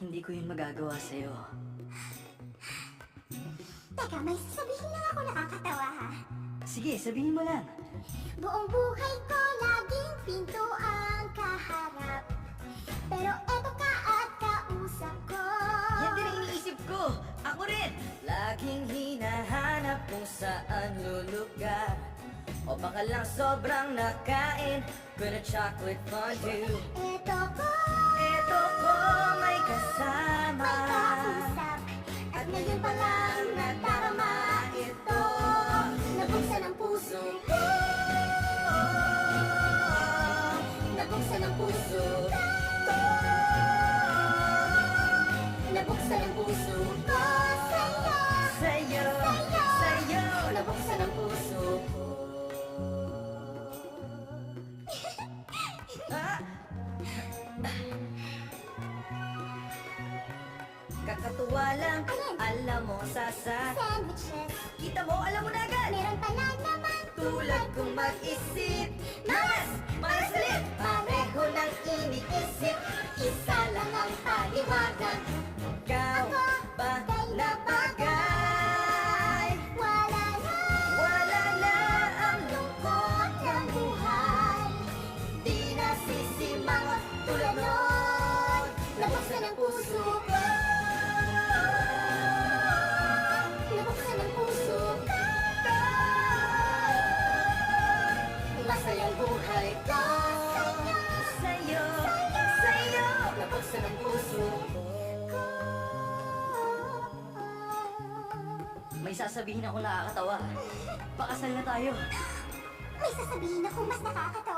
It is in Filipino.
Hindi ko yun magagawa sa'yo. Teka, may sasabihin lang ako nakakatawa ha. Sige, sabihin mo lang. Buong buhay ko laging pinto ang kaharap. Pero eto ka at kausap ko. Yan din ang iniisip ko. Ako rin. Laging hinahanap kung saan lulugar. O baka lang sobrang nakain ko na chocolate fondue. Eto ko, Eto ko may kasama. may kausap. At ngayon pa lang nadarama ito. Nabuksan ang puso ko. Nabuksan ang puso ko. Nabuksan ang puso ko sa'yo. Sa'yo, Sa'yo. sa'yo. Nabuksan ang puso ko. Ah! Kakatuwa lang, Alin? alam mo sasa. Sandwiches. Kita mo, alam mo na agad. Meron pala naman Tulad kong mag-isip. Mas! Mas ulit! Pareho ng iniisip. Isa lang ang paliwanag. Ikaw ba na bagay? wala na Wala na ang lungkot ng buhay. di nasisimangot tulad nun. Ganon, nabuksan ang puso ko. Nabuksan ang puso ko. Masayang buhay ko. Sa'yo, sa'yo. Nabuksan ang puso ko. May sasabihin ako nakakatawa. Pakasal na tayo. May sasabihin ako mas nakakatawa.